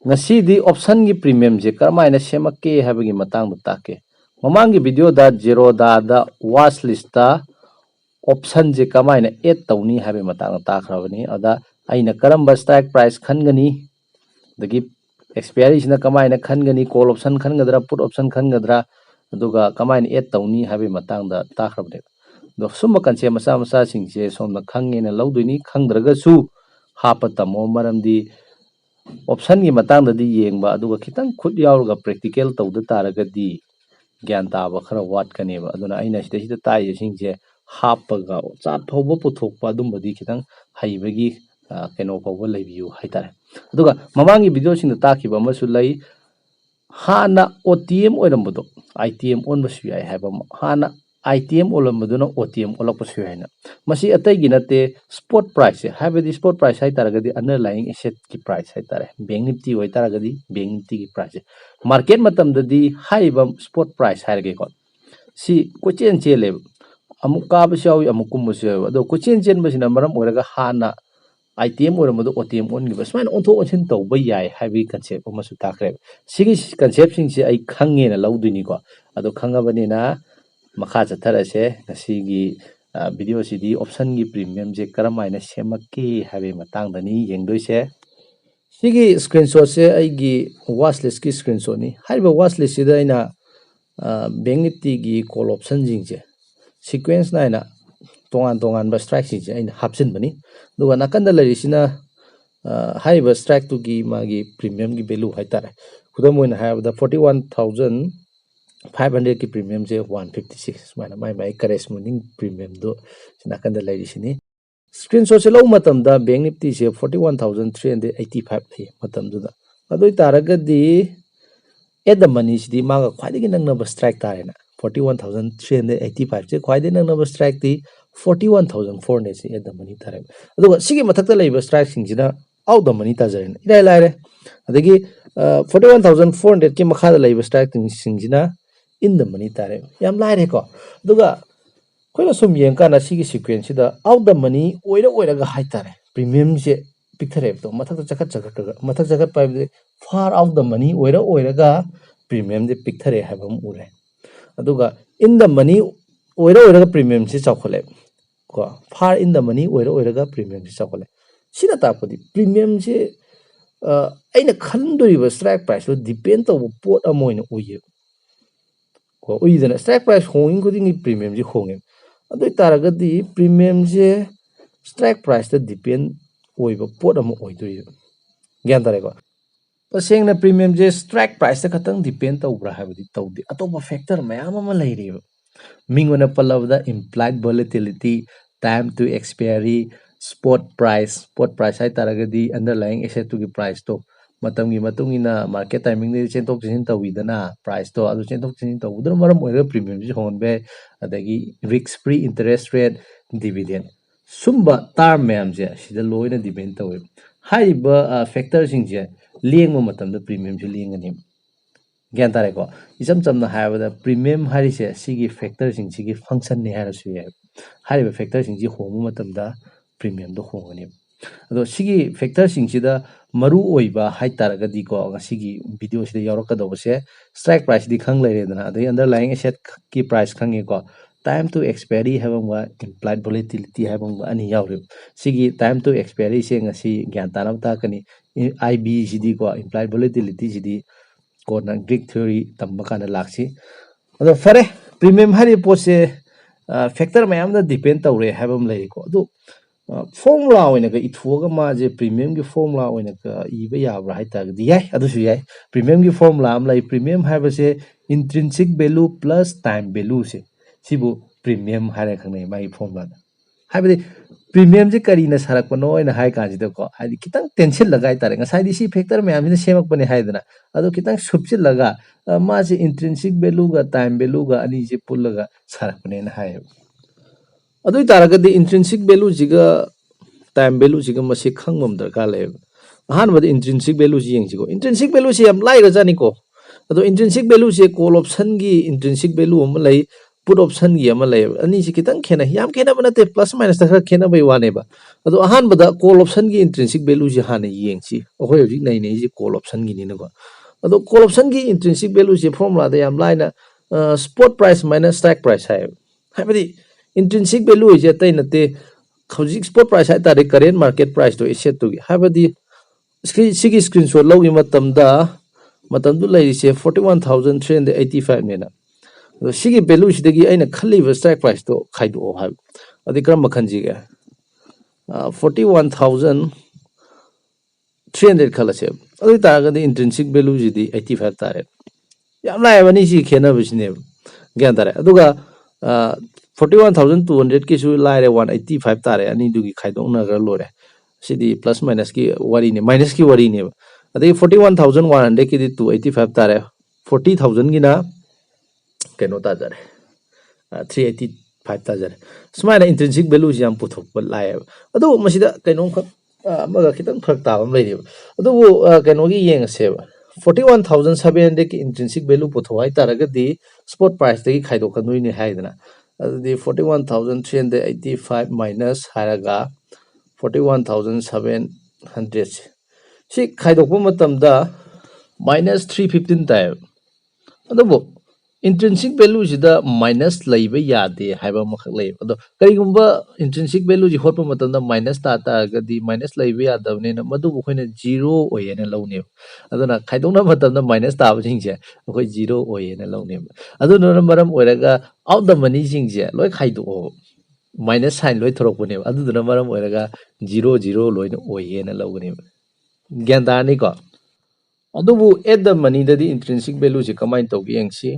ngasi option gi premium je karmaina semake habagi matang da take mamangi video da Zerodha da watch list da option je kamaina add tawni habe matang ta khrabani ada aina karamba strike price khangani dagi expiry sina kamaina khangani call option khangadra put option khangadra aduga kamaina add tawni habe matang da ta khrabani do summa kanche masa masa singje somna khangena lawduni khangdraga su hapa tamo maramdi option gi matang da di yengba aduga khitang khut yaurga practical tawda taraga di gyan taba khara wat kaneba aduna aina sida tai singje hapaga chat phawba puthokpa adumbadi khitang haibagi keno phawba leibiu haitare aduga mamangi video sing da takiba masu lei hana OTM oirambodo ITM onbasu yai haba hana ITM olammaduna OTM olakpasu yaina masi atai gi nate spot price habedi spot price hai taragadi underlying asset ki price hai tare bank nifty oi taragadi bank nifty ki price market matam dadi haiba spot price hairage ko si kochen chele amuk ka ba shawi amuk kum ba shawi ado kochen chen ba sina maram oraga hana ITM oramado OTM on gi basman on tho on to ba yai habi concept ma su takre sigi concept sing si ai khange na lawduni ko ado khanga bani na makha chatharase ngasigi video sidi option gi premium je karamaina semake habe matang dani yengdoise sigi screenshot se ai gi watch list ki screenshot ni haiba watch list sida ina bank nifty gi call option jing je sequence na ina tongan tongan ba strike si je ina hapsin bani duga nakanda larisina haiba strike to gi magi premium gi value haitare kudamoina haibda 41,500 ki premium je 156 mana mai corresponding premium do nakanda larisini screenshot se law matam da bank nifty se 41,385 thi matam du da adoi taragadi at the money sidi maga khwaidagi nangna strike tarena 41,385 je khwaidagi nangna strike ti 41,400 se at the money tare aduga sigi mathakta leiba strike singina out the money tajarena ilai laire adagi 41,400 ki makhada leiba strike singina in the money tare yam laire ko aduga koina sum yengkana sigi sequence da out the money oira ga haitare premium je picture to mathakta chakat mathak chakat paibe far out the money oira ga premium de picture habam ure aduga in the money oira ga premium se chakhole ko far in the money oira ga premium se chakhole sina tapodi premium je aina khandoriba strike price lo depend to pot amoina uye ko uyidana strike price honging kuding premium je honge adoi taragadi premium je strike price da depend oiba pot amo oidoi gyan tare ko pasengna premium je strike price da khatang depend tawbra habadi tawdi atoba factor mayam ama leiriba mingona palabda implied volatility time to expiry spot price hai taragadi underlying asset to gi price to matam gi matungina market timing ni chentok chin tawidana price to adu chentok chin tawudra maram oira premium ji honbe adagi risk free interest rate dividend sumba term mayam je sida loina depend tawe haiba factor sing je lengma matam da premium ji lengani gyan tare ko isam chamna haibada premium harise sigi factor sing sigi function ne harasu ye haiba factor sing ji homu matam da premium do hongani ado sigi factor sing sida maru oiba hai taragadi ko ngasigi video sida yarakadobase strike price di khang leiredana adai underlying asset ki price khange ko time to expiry habangwa implied volatility habangwa ani yawre sigi time to expiry se ngasi gyan tanam ta kani IB sidi ko implied volatility sidi ko na Greek theory tamba kana laksi ado fare premium hari pose factor mayam da depend tawre habam lei ko ado formula oina ga ithuga ma je premium gi formula oina ka iba yabra hai ta di yai adu su yai premium gi formula am lai premium haiba se intrinsic value plus time value se sibu premium hare khangnai mai formula haibadi premium je kari na sarak pano oina hai kan jida ko hadi kitang tension lagai tare ngasai di si factor mayam ni semak pane haidana ado kitang subchi laga ma je intrinsic value ga time value ga ani je pullaga sarak pane na hai adoi taragadi intrinsic value jiga time value jiga masi khangmam darkar le ahanbada intrinsic value ji yengjigo intrinsic value si am lai ga jani ko ado intrinsic value se call option gi intrinsic value am lai put option gi ama lay ani si kitang khena yam khena bana te plus minus ta khena bai wane ba ado ahan bada call option gi intrinsic value ji hana yeng chi ahoi hoji nei nei ji call option gi ni na ko ado call option gi intrinsic value ji formula da yam line spot price minus strike price hai habadi intrinsic value je tai na te hoji spot price hai ta current market price to set to habadi sigi screenshot lo gi matam du lai se 41385 ne na sigi value sidagi aina khaliba strike price to khaido ha adi kram makhanji ga 41300 khalase adi ta ga intrinsic value jidi 85 tare yam lai bani si khena bisne gyan tare aduga 41200 ki su lai 185 tare ani dugi khaido na ga lore sidi plus minus ki wari ne minus ki wari ne adi 41100 ki di 285 tare 40000 gi na keno ta jare 385 ta jare smaina intrinsic value jam puthok ba lai adu masida keno khak amaga kitang phak ta bam lai adu keno gi yeng se 41700 ki intrinsic value putho hai taraga di spot price de khaido khanui ni haidana adu 41385 minus haraga 41700 si khaido ko matam da minus 315 ta adu intrinsic value sida minus laiba yade haiba makhak lai ado karigumba intrinsic value ji hotpa matamda minus ta ga di minus laiba yadabne na madu khoina 0 oyena lawne aduna khaidongna matamda minus ta jingje khoi 0 oyena lawne aduna maram oiraga out the money jingje loi khaido minus sign loi thorokune aduna maram oiraga 0 loina oyena lawne gyan dani ko adubu at the money da di intrinsic value ji kamain togi yengsi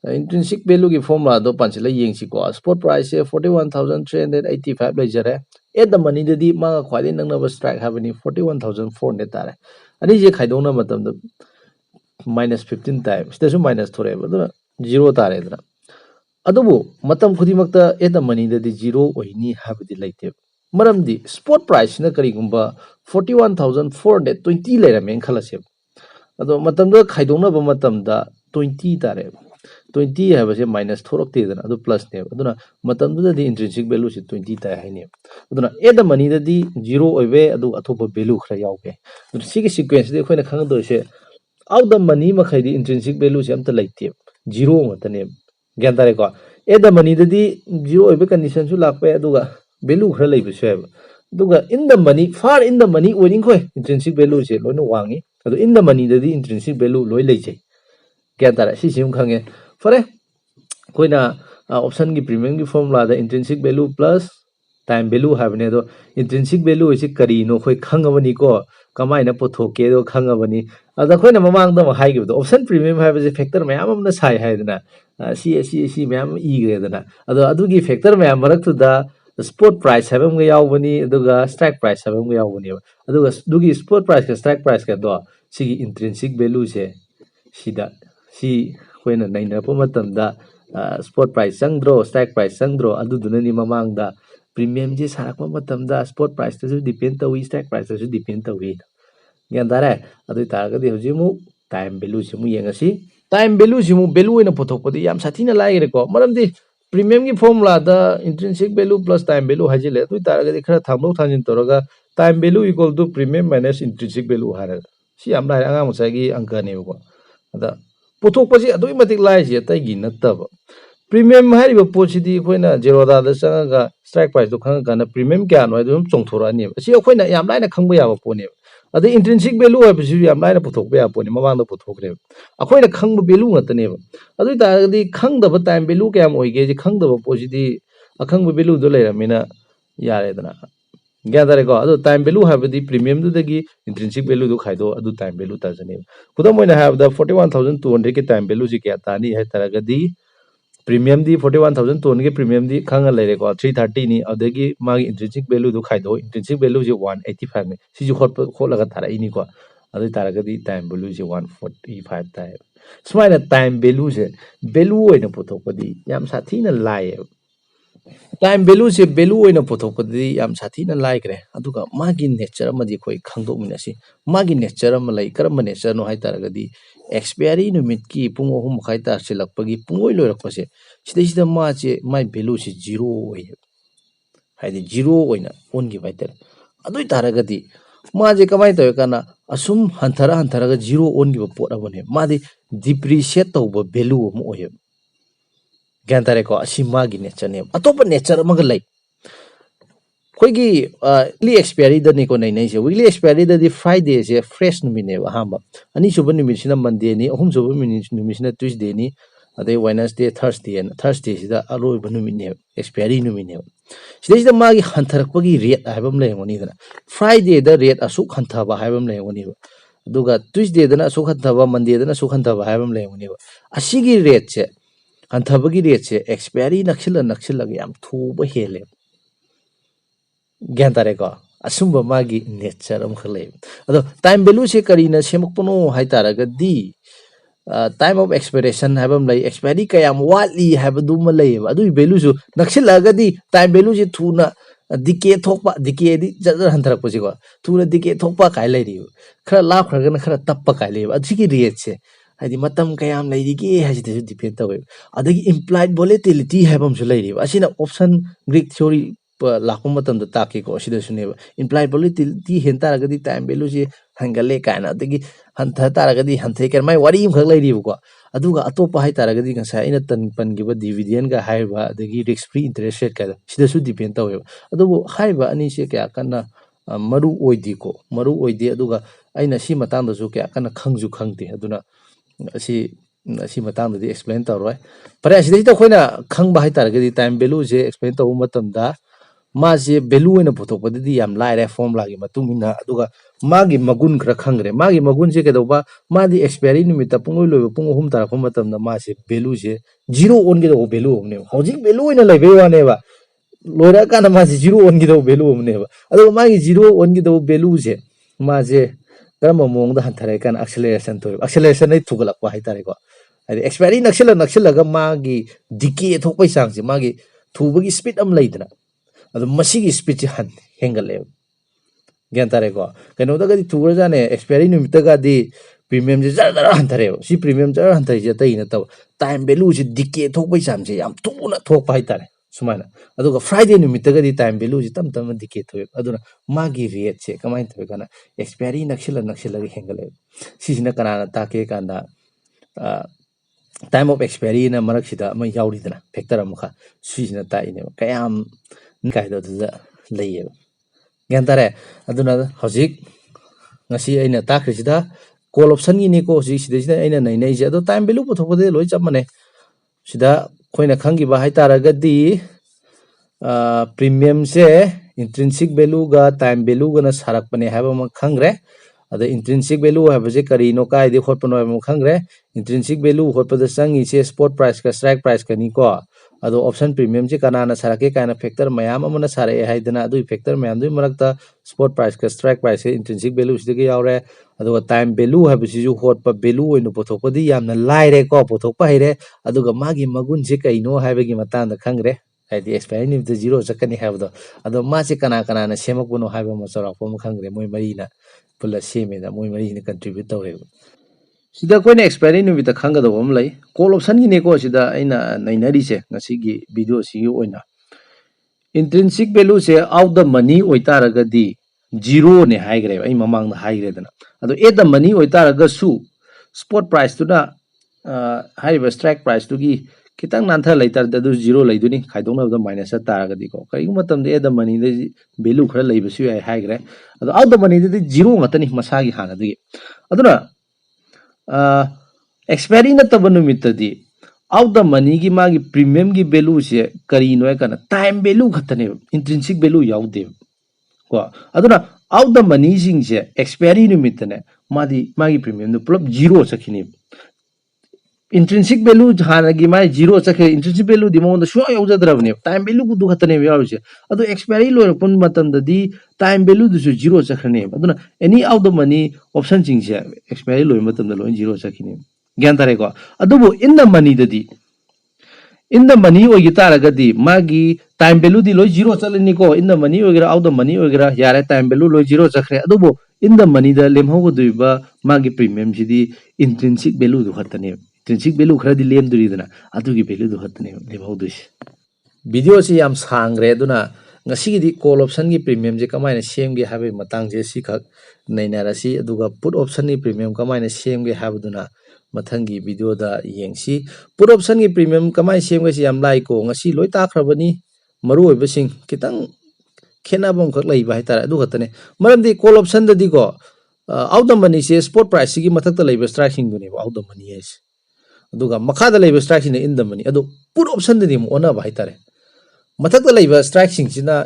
intrinsic value की formula दो पंचला Young सी को spot price से 41385 ले जरे at the money दे दी मांगा ख्वादे नंग नब strike हाबनी 41400 तारे अनि जे खाइदों ना मतलब द minus 15 times तेसु minus थोड़े बदो 0 तारे दना अदुबु मतम खुदी मक्ता at the money दे दी 0 ओइनी हाबदी लाइते मरम दी spot price ना करी गुंबा 41420 ले रमें खलसे अदो मतम द खाइदों ना ब मतम दा 20 तारे 20 है बसे माइनस थोरकते दना अदु प्लस ने अदुना मतम दी इंट्रिंसिक वैल्यू से 20 ता है ने अदुना एट द मनी दी 0 ओइबे अदु अथोप वैल्यू खरा यावबे अदु सिगे सीक्वेंस दे खोइना खंग दो से आउट द मनी मखै दी इंट्रिंसिक वैल्यू से अमता लाइते 0 मतने ग्यान तारे को एट द मनी दी 0 ओइबे कंडीशन सु लापे अदुगा वैल्यू खरा लैबे से अदुगा इन द मनी फार इन द मनी ओइनिंग खोइ इंट्रिंसिक वैल्यू से लोइनो वांगी अदु इन द मनी दी इंट्रिंसिक वैल्यू लोइ लैजे ग्यान तारे सिसिम खंगे फरे कोइना ऑप्शन की प्रीमियम की formula the intrinsic value plus time value हाबने दो इंट्रिंसिक वैल्यू इसे करीनो खोइ खंगबनी को कमाइना पोथोके दो खंगबनी अदा खोइना ममांग द हाइगिबो दो ऑप्शन प्रीमियम हाबजे फैक्टर मयाम अमना साइ हाइदना सी मयाम इग्रेदना अदो अदुगी फैक्टर मयाम मरक्तु द स्पॉट प्राइस हाबम ग यावबनी अदुगा स्ट्राइक प्राइस हाबम ग यावबनी अदुगा दुगी स्पॉट प्राइस का स्ट्राइक प्राइस का दो सिगी इंट्रिंसिक वैल्यू से सिदा सी खोइना नैना पो मतमदा स्पॉट प्राइस चंद्रो स्ट्राइक प्राइस चंद्रो अदुदुननी ममांगदा प्रीमियम जे सारकपा मतमदा स्पॉट प्राइस तसु डिपेंड तवी स्ट्राइक प्राइस तसु डिपेंड तवी ग्यान तारे अदु तारगदि हजिमु टाइम वैल्यू सिमु येंगसी टाइम वैल्यू सिमु वैल्यू ओइना पोथोकपदि याम साथिना लागिरेको मरमदि प्रीमियम की formula the intrinsic value plus time value हाजिले अदु तारगदि खरा थामलो थाजिन तोरगा time value equal to premium minus intrinsic value हारा सी याम लाइ अंगा मसागी अंकनेबको अदा पुथोकपसि अदुइ मतिक लाइसे तैगी नत्तब प्रीमियम हारिबो पोसिदि खोइना जेरोदा द चंगा स्ट्राइक प्राइस दो खंगा काना प्रीमियम क्या नो अदुम चोंथोरानि असि खोइना याम लाइना खंबो याबो पोने अदु इंट्रिंसिक वैल्यू हाबिसु याम लाइना पुथोकबो या पोने ममांग पुथोकरे अखोइना खंबो वैल्यू ngतने अदु तागदि खंगदब टाइम वैल्यू क्याम ओइगे जे खंगदब पोसिदि अखंबो वैल्यू दो लेरमिना यारेदना ग्यान तारे को अदु टाइम वैल्यू हाबदि प्रीमियम दुदगी इंट्रिंसिक वैल्यू दो खाइदो अदु टाइम वैल्यू ताजने खुदम मोइना हाबदा 41200 की टाइम वैल्यू जी क्या तानी है तरगदी प्रीमियम दी 41200 की प्रीमियम दी खंग लेरे को 330 नि अदगी मागी इंट्रिंसिक वैल्यू दो खाइदो इंट्रिंसिक वैल्यू जी 185 ने सिजु खोलगा तारा इनी को अदु तारगदी टाइम वैल्यू जी 145 ताइ स्माइना टाइम वैल्यू से वैल्यू ओइना पुथोकपदि याम साथीना लाय टाइम value से value ओइना पुथोकपदि याम साथीना लाइग्रे अदुगा मागी नेचर अमदि खोइ खंगदोकमिनासि मागी नेचर अम लै करम नेचर नो हाइतारगदि एक्सपायरी नुमित की पुंग अहुम खाइता सिलक्पगी पुंगोइ लोइरक्पसे सिदैसिदा माचे माइ value से zero ओइ हाइदि zero ओइना ओनगि बाइतर अदुइ तारगदि माजे कमाइ तय काना असुम हंथरा हंथरागा zero ओनगि पोट अबने मादि डिप्रिशिएट तौब value अम ओइ ग्यान तारेको असि मागी नेचर ने अतोप नेचर अमग लै खोइगी ली एक्सपायरी दनिको नै नै से वीकली एक्सपायरी दि फ्राइडे से फ्रेश नुमिने अहम अनि सुब निमिसिना मंडे नि अहुम सुब निमिसिना ट्यूसडे नि अदे वेडनेसडे थर्सडे सिदा अरोइब नुमिने एक्सपायरी नुमिने सिदैसिदा मागी हंथरकपगी रेट हाइबम लेंगोनी दना फ्राइडे द रेट असुक हंथबा हाइबम लेंगोनी अदुगा ट्यूसडे दना असुक हंथबा मंडे दना असुक हंथबा हाइबम लेंगोनी असिगी रेट से हंथबगी रेट से एक्सपायरी नक्सिल याम थूब हेले ग्यान तारेको असुंब मागी नेचर अम खले अदो टाइम वैल्यू से करीना सेमकपनो हाइतारगदि टाइम ऑफ एक्सपायरेशन हाइबम लै एक्सपायरी कयाम वाटली हाइबदुम लै अदुइ वैल्यू सु नक्सिलगदि टाइम वैल्यू से थूना डिके थोपा डिके दि जजर हंथरकपसिको थूना डिके थोपा काय लैरि खरा लाखरगना खरा तप्पा काय लै अदिगी रेट से हाइदि मतम कयाम लैरिगे हाइसिदसु डिपेंड तवे अदगी इम्प्लाइड वोलेटिलिटी हाइबम सु लैरि असिना ऑप्शन ग्रीक थ्योरी लाखो मतम ताकेको असिदसुने इम्प्लाइड वोलेटिलिटी हेन तारगदि टाइम वैल्यू से हंगले कायना अदगी हंथ तारगदि हंथे कर माइ वारी खक लैरिबको अदुगा अतोपा हाइ तारगदि गसा इन तन पनगिबा डिविडेंड गा हाइबा अदगी रिस्क फ्री इंटरेस्ट रेट का सिदसु डिपेंड तवे अदुबो हाइबा अनि से क्या कन्ना मरु ओइदिको मरु ओइदि अदुगा अइना सि मतांदसु क्या कन्ना खंगजु खंगदे अदुना असी मतंगदि एक्सप्लेन तौरय पर असिदि खोइना खंगबा हाइ तारगदि टाइम वैल्यू से एक्सप्लेन तौ मतमदा मासे वैल्यू ओइना पुथोकपदि याम लाइरे फॉर्मुलागी मतुंगिना अदुगा मागी मगुन खरा खंगरे मागी मगुन से केदौबा मादी एक्सपायरी निमित्त पुंगोइ लोइबो पुंग अहुम तारफो मतमदा मासे वैल्यू से जीरो ओनगिदो वैल्यू हमने हौजिक वैल्यू ओइना लैबे वानेबा लोइरा काना मासे जीरो ओनगिदो वैल्यू हमनेबा अदुगा मागी जीरो ओनगिदो वैल्यू से मासे करम मोंगदा हंथरे कान एक्सेलरेशन तो एक्सेलरेशन नै थुगलकवा हाइ तारेको हाइदि एक्सपायरी नक्सिलगा मागी डिके थोपै सांगसे मागी थुबगी स्पीड अम लैदना अदु मसिगी स्पीड से हेंगले ग्यान तारेको कनोदगदि थुगर जाने एक्सपायरी निमित्तगादि प्रीमियम से जर जर हंथरे सी प्रीमियम जर हंथरे जे तै न तब टाइम वैल्यू से डिके थोपै सांगसे याम थुना थोपा हाइ तारे सुमाना अदुगा फ्राइडे निमित्तगदि टाइम वैल्यू से तम तम डिके थोय अदुना मागी रेट से कमाइन थोय काना एक्सपायरी नक्सिलगा हेंगले सिसिना कनाना ताके कांदा टाइम ऑफ एक्सपायरी ना मरक सिदा म याउरिदना फैक्टर अमखा सिसिना ताइने कयाम कायदो लैये ग्यान तारे अदुना हजिक ngasi aina takrisida call option gi ni ko si sida aina nai nai je ado time value puthokode loi chamane sida khoina khangi ba hai taragadi premium se intrinsic value ga time value ga na sarak pane haba ma khangre ada intrinsic value ha baje kari no kai de khot pano ma khangre intrinsic value khot pada sangi se spot price ka strike price ka ni ko ado option premium je kana na sarake kana factor mayam amana sare haidana adu factor mayam du marakta spot price ka strike price intrinsic value sidagi yaure adu time value ha bisi ju hot pa value oinu pothokpadi yamna laire ko pothokpa haire adu ga magi magun je kaino haibagi matanda khangre haidi expiry ni de zero sakani habdo adu ma se kana kana na semak bono haiba ma chara ko khangre moi mari na pula seme da moi mari na contribute tawre sida koina expiry nu bita khanga do bam lai call option gi ne ko sida aina nainari se ngasi gi video si oina intrinsic value se out the money oitaragadi zero ne haigre ai mamang da haigre dana ado at the money oitaraga su spot price tu na haiba strike price tu gi kitang nantha laitar da du zero laiduni khaidongna da minus taragadi ko kai matam de at the money de value khara laibasu ai haigre ado out the money de zero matani masagi hana de aduna expiry नतब नुमित्तदी out the money की मागी प्रीमियम की value से करीनो है कना टाइम वैल्यू खतने इंट्रिंसिक वैल्यू याउदे को अदुना आउट द मनी सिंग से एक्सपायरी नुमित्तने मादी मागी प्रीमियम नु पुलब जीरो सखिनी इंट्रिंसिक वैल्यू हानगी माय जीरो सखे इंट्रिंसिक वैल्यू दि मोंद सो याउजद्रबने टाइम वैल्यू गु दुखतने याउसे अदु एक्सपायरी लोरपन मतमददी टाइम वैल्यू दुसु जीरो सखने अदुना any out the money option सिंग से एक्सपायरी लोय मतमद लोय जीरो सखिनी ग्यान तारे को अदुबो इन द मनी ददी इन द मनी होगी तारगदी मागी टाइम वैल्यू दी लोई जीरो चलनी को इन द मनी होगेरा आउट द मनी होगेरा यारे टाइम वैल्यू लोई जीरो चखरे अदुबो इन द मनी द लेमहोगदुइबा मागी प्रीमियम सिदी इंट्रिंसिक वैल्यू दु खतने इंट्रिंसिक वैल्यू खरदी लेमदुरिदना अदुगी वैल्यू दु खतने लेमहोदुइस वीडियो से याम सांग्रे अदुना ngasigiди call option gi premium je kamaina semge habe matang je sikhak nainarasi aduga put option ni premium kamaina semge habduna mathangi video da yengsi put option gi premium kamai semge si yam lai ko ngasi loi ta khrabani maru oiba sing kitang khenabam khak lai ba hitar adu khatane maramdi call option da di go out the money se spot price gi mathak ta laiba strike sing duni out the money is aduga makha da laiba strike sing in the money adu put option da di mo ona ba hitare मथक लेब strike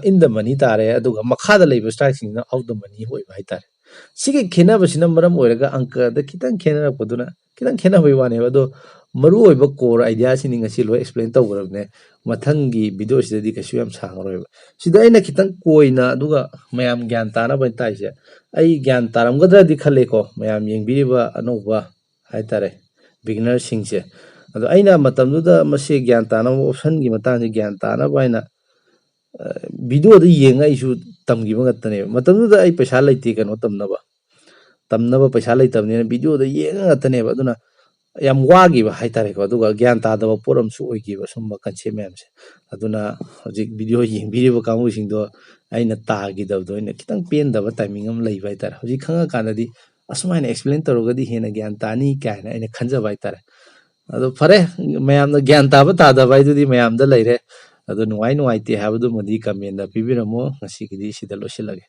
in the money तारे मखा लेब strike out the money होता है खेनबसीना मरम ओइरगा अंक खितंग खेनरपदुना खितंग खेनबई वाने अदो मरुओइब कोर आइडिया सिनी ngasi लो एक्सप्लेन तौगरबने मथंगी वीडियो सिदि कछु याम सांगरोइब सिदा आइना खितंग कोइना अदुगा मयाम ज्ञान ताना बन ताइसे आई ज्ञान तारमगद्रादि खलेको मयाम येंबिरिबा अनोबा हाइतारे बिगिनर सिंगसे अदो आइना मतमदुदा मसे ज्ञान ताना ऑप्शन की मतंग से ज्ञान ताना बाइना वीडियो द येंगा इशु तमगिबा गतने मतमदुदा आई पैसा लैते कनो तमनबा पैसा लैतबने वीडियो द येंगा गतने अदुना याम वागिबा हाइतारेको अदुगा ज्ञान तादबा पोरमसु ओइगिबा सुम्बा कन्सेप्ट मैमसे अदुना हजिक वीडियो येंबिरिबा कांगुसिंदो आइना तागिदबदो आइना खितंग पेनदबा टाइमिंग अम लैबा हाइतारे हजिक खंगा कानदि असुमाइना एक्सप्लेन तरोगदि हेना ज्ञान तानी कायना आइना खंजबा हाइतारे अदो फरे मयामना ज्ञान ताबा तादबा इदुदि मयामदा लैरे अदो नुवाई नुवाइते हाबदु मदि कमेंट दा पिबिरमो ngasi gidi sida losilage